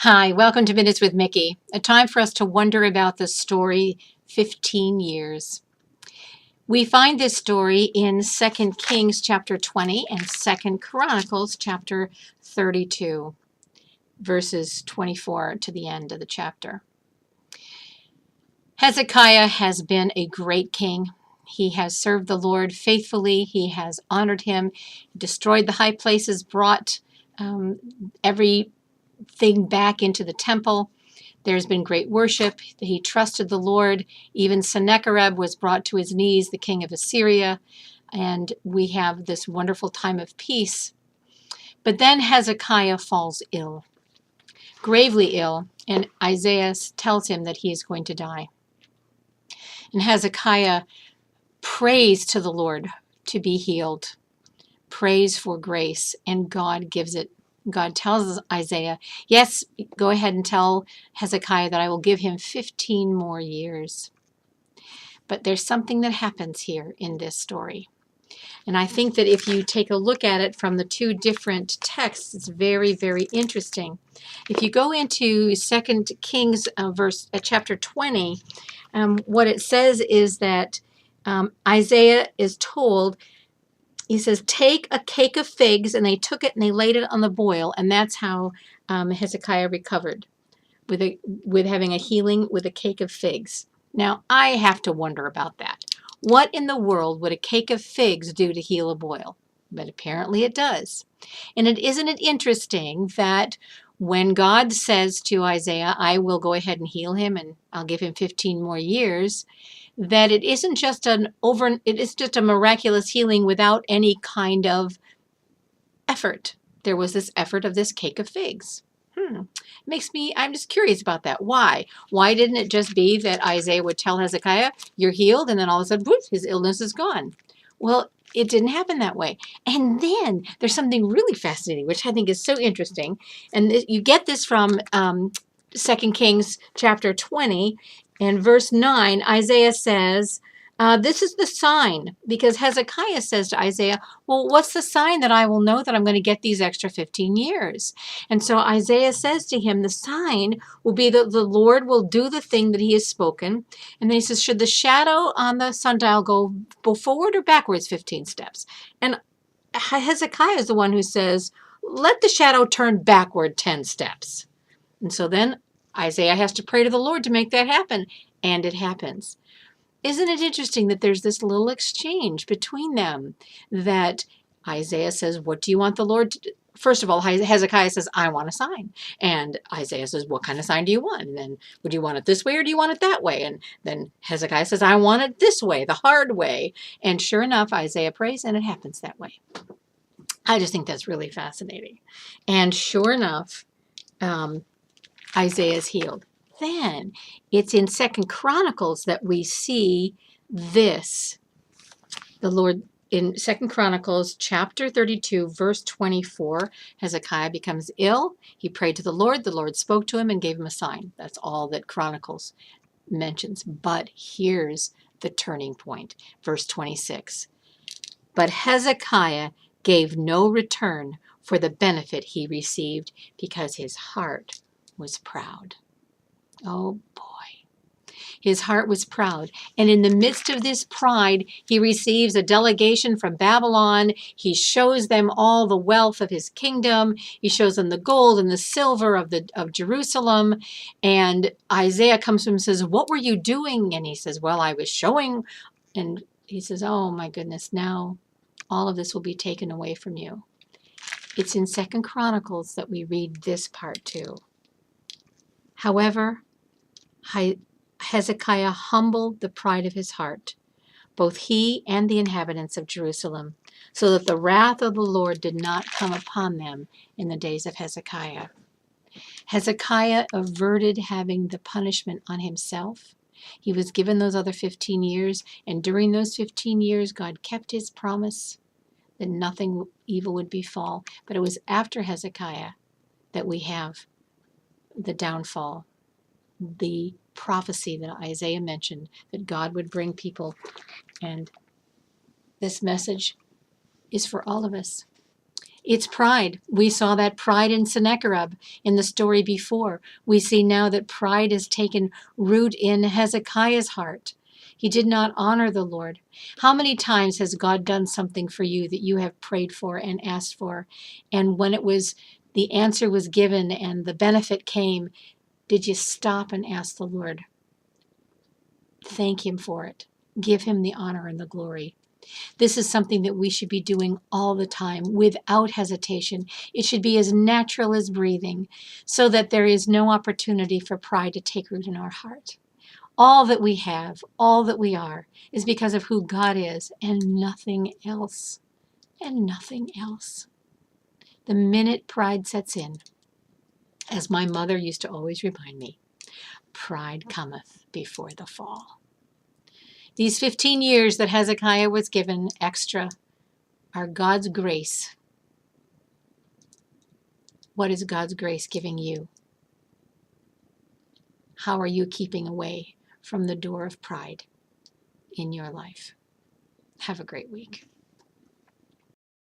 Hi, welcome to Minutes with Mickey, a time for us to wonder about the story 15 years. We find this story in 2 Kings chapter 20 and 2 Chronicles chapter 32, verses 24 to the end of the chapter. Hezekiah has been a great king. He has served the Lord faithfully. He has honored him, destroyed the high places, brought everything back into the temple. There's been great worship. He trusted the Lord. Even Sennacherib was brought to his knees, the king of Assyria. And we have this wonderful time of peace. But then Hezekiah falls ill, gravely ill, and Isaiah tells him that he is going to die. And Hezekiah prays to the Lord to be healed, prays for grace, and God gives it. God tells Isaiah, yes, go ahead and tell Hezekiah that I will give him 15 more years. But there's something that happens here in this story. And I think that if you take a look at it from the two different texts, it's very, very interesting. If you go into 2 Kings chapter 20, what it says is that Isaiah is told, he says, take a cake of figs, and they took it and they laid it on the boil, and that's how Hezekiah recovered, with having a healing with a cake of figs. Now, I have to wonder about that. What in the world would a cake of figs do to heal a boil? But apparently it does. And isn't it interesting that when God says to Isaiah, I will go ahead and heal him and I'll give him 15 more years, that it isn't just it is just a miraculous healing without any kind of effort. There was this effort of this cake of figs. I'm just curious about that. Why? Why didn't it just be that Isaiah would tell Hezekiah, you're healed, and then all of a sudden, whoosh, his illness is gone? Well, it didn't happen that way. And then there's something really fascinating, which I think is so interesting. And you get this from 2 Kings chapter 20 and verse 9. Isaiah says, this is the sign, because Hezekiah says to Isaiah, well, what's the sign that I will know that I'm going to get these extra 15 years? And so Isaiah says to him, the sign will be that the Lord will do the thing that he has spoken. And then he says, should the shadow on the sundial go forward or backwards 15 steps? And Hezekiah is the one who says, let the shadow turn backward 10 steps. And so then Isaiah has to pray to the Lord to make that happen. And it happens. Isn't it interesting that there's this little exchange between them, that Isaiah says, what do you want the Lord to do? First of all, Hezekiah says, I want a sign. And Isaiah says, what kind of sign do you want? And then, would you want it this way or do you want it that way? And then Hezekiah says, I want it this way, the hard way. And sure enough, Isaiah prays and it happens that way. I just think that's really fascinating. And sure enough, Isaiah is healed. Then it's in 2 Chronicles that we see this. The Lord, in 2 Chronicles chapter 32, verse 24, Hezekiah becomes ill. He prayed to the Lord spoke to him and gave him a sign. That's all that Chronicles mentions. But here's the turning point, verse 26. But Hezekiah gave no return for the benefit he received, because his heart was proud. Oh boy. His heart was proud. And in the midst of this pride, he receives a delegation from Babylon. He shows them all the wealth of his kingdom. He shows them the gold and the silver of Jerusalem. And Isaiah comes to him and says, what were you doing? And he says, well, I was showing. And he says, oh my goodness, now all of this will be taken away from you. It's in 2 Chronicles that we read this part too. However, Hezekiah humbled the pride of his heart, both he and the inhabitants of Jerusalem, so that the wrath of the Lord did not come upon them in the days of Hezekiah. Hezekiah averted having the punishment on himself. He was given those other 15 years, and during those 15 years, God kept his promise that nothing evil would befall. But it was after Hezekiah that we have the downfall, the prophecy that Isaiah mentioned, that God would bring people. And this message is for all of us. It's pride. We saw that pride in Sennacherib in the story before. We see now that pride has taken root in Hezekiah's heart. He did not honor the Lord. How many times has God done something for you that you have prayed for and asked for? And when the answer was given and the benefit came, did you stop and ask the Lord? Thank him for it. Give him the honor and the glory. This is something that we should be doing all the time without hesitation. It should be as natural as breathing, so that there is no opportunity for pride to take root in our heart. All that we have, all that we are, is because of who God is and nothing else. And nothing else. The minute pride sets in, as my mother used to always remind me, pride cometh before the fall. These 15 years that Hezekiah was given extra are God's grace. What is God's grace giving you? How are you keeping away from the door of pride in your life? Have a great week.